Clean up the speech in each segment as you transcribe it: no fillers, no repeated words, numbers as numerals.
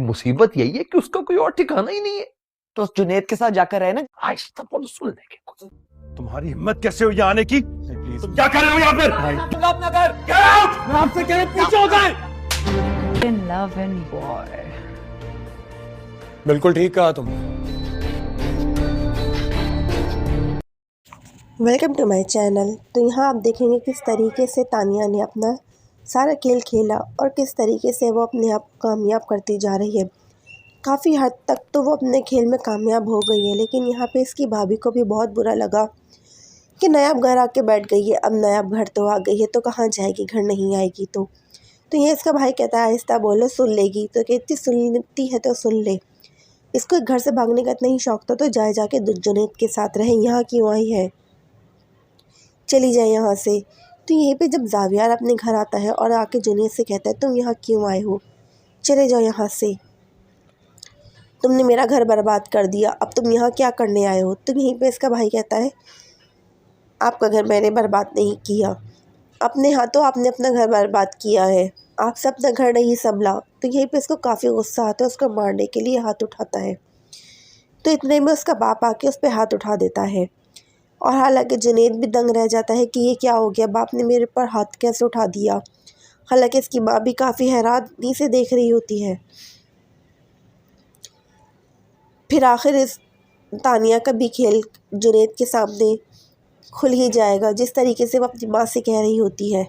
मुसीबत यही है कि उसका कोई और ठिकाना ही नहीं है। तो जुनेद के साथ जाकर रहे ना। आहिस्ता बोलो, सुन लेंगे कुछ। तुम्हारी हिम्मत कैसे हुई यहाँ आने की? तुम क्या कर रहे हो यहाँ पर? अपना घर मैं आपसे कह रहा हूं, पीछे हो जाए। In love and war. बिल्कुल ठीक कहा तुम। Welcome to my channel. तो यहाँ आप देखेंगे किस तरीके से तानिया ने अपना सारा खेल खेला और किस तरीके से वो अपने आप को कामयाब करती जा रही है। काफ़ी हद तक तो वो अपने खेल में कामयाब हो गई है, लेकिन यहाँ पे इसकी भाभी को भी बहुत बुरा लगा कि नायाब घर आके बैठ गई है। अब नायाब घर तो आ गई है तो कहाँ जाएगी, घर नहीं आएगी तो ये इसका भाई कहता है आहिस्ता बोलो, सुन लेगी। तो कहती सुनती है तो सुन ले। इसको घर से भागने का इतना ही शौक था तो जाके जुनैद के साथ रहे। यहाँ क्यों आई है, चली जाए यहाँ से। तो यहीं पे जब ज़ावियार अपने घर आता है और आके जुनैद से कहता है तुम यहाँ क्यों आए हो, चले जाओ यहाँ से, तुमने मेरा घर बर्बाद कर दिया, अब तुम यहाँ क्या करने आए हो। तो यहीं पे इसका भाई कहता है आपका घर मैंने बर्बाद नहीं किया, अपने हाथों आपने अपना घर बर्बाद किया है, आपसे अपना घर नहीं संभला। तो यहीं पे इसको काफ़ी गुस्सा आता है, उसको मारने के लिए हाथ उठाता है। तो इतने में उसका बाप आके उस पर हाथ उठा देता है और हालांकि जुनैद भी दंग रह जाता है कि ये क्या हो गया, बाप ने मेरे पर हाथ कैसे उठा दिया। हालांकि इसकी माँ भी काफ़ी हैरानी से देख रही होती है। फिर आखिर इस तानिया का भी खेल जुनैद के सामने खुल ही जाएगा, जिस तरीके से वो अपनी माँ से कह रही होती है।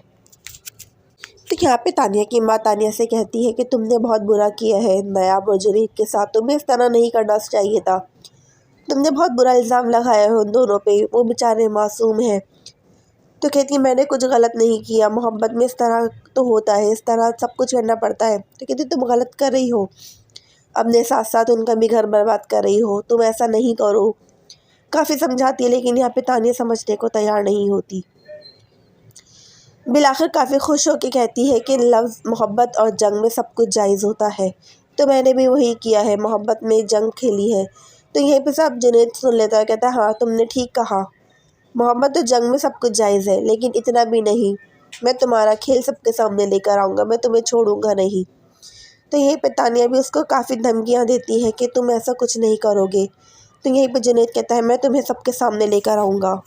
तो यहाँ पे तानिया की माँ तानिया से कहती है कि तुमने बहुत बुरा किया है नायाब और जुनैद के साथ, तुम्हें इस तरह नहीं करना चाहिए था, तुमने बहुत बुरा इल्ज़ाम लगाया है उन दोनों पे, वो बेचारे मासूम हैं। तो कहती है मैंने कुछ गलत नहीं किया, मोहब्बत में इस तरह तो होता है, इस तरह सब कुछ करना पड़ता है। तो कहती तुम गलत कर रही हो, अपने साथ साथ उनका भी घर बर्बाद कर रही हो, तुम ऐसा नहीं करो। काफ़ी समझाती है लेकिन यहाँ पे तानिया समझने को तैयार नहीं होती। बिलाखिर काफ़ी खुश होकर कहती है कि लफ्ज़ मोहब्बत और जंग में सब कुछ जायज़ होता है, तो मैंने भी वही किया है, मोहब्बत में जंग खेली है। तो यहीं पे सब जुनैद सुन लेता है, कहता है हाँ तुमने ठीक कहा, मोहब्बत तो जंग में सब कुछ जायज़ है, लेकिन इतना भी नहीं, मैं तुम्हारा खेल सबके सामने लेकर आऊँगा, मैं तुम्हें छोड़ूंगा नहीं। तो यहीं पे तानिया भी उसको काफ़ी धमकियाँ देती है कि तुम ऐसा कुछ नहीं करोगे। तो यहीं पे जुनैद कहता है मैं तुम्हें सबके सामने लेकर आऊँगा।